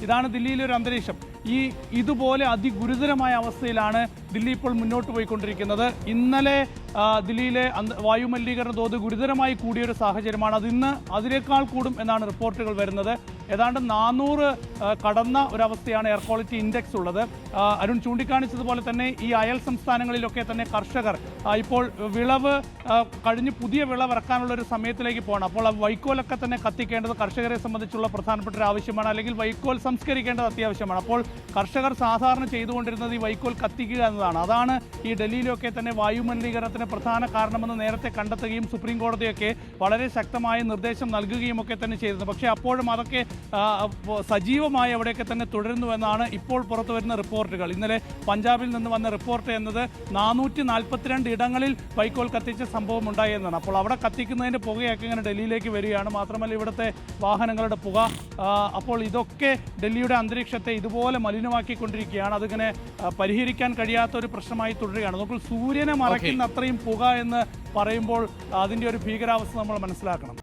ഇതാണ് ദില്ലിയിലെ ഒരു അന്തരീക്ഷം. ഇതുപോലെ അതിഗുരുതരമായ അവസ്ഥയിലാണ് ദില്ലി ഇപ്പോൾ മുന്നോട്ട് പോയിക്കൊണ്ടിരിക്കുന്നത്. ഇന്നലെ ദില്ലിയിലെ വായുമലിനീകരണ തോത് ഗുരുതരമായി കൂടിയൊരു സാഹചര്യമാണ്. അതിന്ന് അതിനേക്കാൾ കൂടും എന്നാണ് റിപ്പോർട്ടുകൾ വരുന്നത്. ഏതാണ്ട് 400 കടന്ന ഒരവസ്ഥയാണ് എയർ ക്വാളിറ്റി ഇൻഡെക്സ് ഉള്ളത്. അരുൺ ചൂണ്ടിക്കാണിച്ചതുപോലെ തന്നെ ഈ അയൽ സംസ്ഥാനങ്ങളിലൊക്കെ തന്നെ കർഷകർ ഇപ്പോൾ വിളവ് കഴിഞ്ഞ് പുതിയ വിളവ് ഇറക്കാനുള്ള ഒരു സമയത്തിലേക്ക് പോകണം. അപ്പോൾ വൈക്കോലൊക്കെ തന്നെ കത്തിക്കേണ്ടത് കർഷകരെ സംബന്ധിച്ചുള്ള പ്രധാനപ്പെട്ട ഒരു ആവശ്യമാണ്. അല്ലെങ്കിൽ വൈക്കോൽ സംസ്കരിക്കേണ്ടത് അത്യാവശ്യമാണ്. അപ്പോൾ കർഷകർ സാധാരണ ചെയ്തുകൊണ്ടിരുന്നത് ഈ വൈക്കോൽ കത്തിക്കുക എന്നതാണ്. അതാണ് ഈ ഡൽഹിയിലൊക്കെ തന്നെ വായുമലിനീകരണത്തിന് പ്രധാന കാരണമെന്ന് നേരത്തെ കണ്ടെത്തുകയും സുപ്രീം കോടതിയൊക്കെ വളരെ ശക്തമായ നിർദ്ദേശം നൽകുകയും ഒക്കെ തന്നെ ചെയ്തത്. പക്ഷേ അപ്പോഴും അതൊക്കെ സജീവമായി അവിടെയൊക്കെ തന്നെ തുടരുന്നുവെന്നാണ് ഇപ്പോൾ പുറത്തു വരുന്ന റിപ്പോർട്ടുകൾ. ഇന്നലെ പഞ്ചാബിൽ നിന്ന് വന്ന റിപ്പോർട്ട് എന്നത് 442 ഇടങ്ങളിൽ വൈക്കോൽ കത്തിച്ച സംഭവം ഉണ്ടായി എന്നാണ്. അപ്പോൾ അവിടെ കത്തിക്കുന്നതിൻ്റെ പുകയൊക്കെ ഇങ്ങനെ ഡൽഹിയിലേക്ക് വരികയാണ്. മാത്രമല്ല ഇവിടുത്തെ വാഹനങ്ങളുടെ പുക. അപ്പോൾ ഇതൊക്കെ ഡൽഹിയുടെ അന്തരീക്ഷത്തെ ഇതുപോലെ മലിനമാക്കിക്കൊണ്ടിരിക്കുകയാണ്. അതിങ്ങനെ പരിഹരിക്കാൻ കഴിയാത്ത ഒരു പ്രശ്നമായി തുടരുകയാണ്. നമുക്ക് സൂര്യനെ മറയ്ക്കുന്ന അത്രയും പുക എന്ന് പറയുമ്പോൾ അതിൻ്റെ ഒരു ഭീകരാവസ്ഥ നമ്മൾ മനസ്സിലാക്കണം.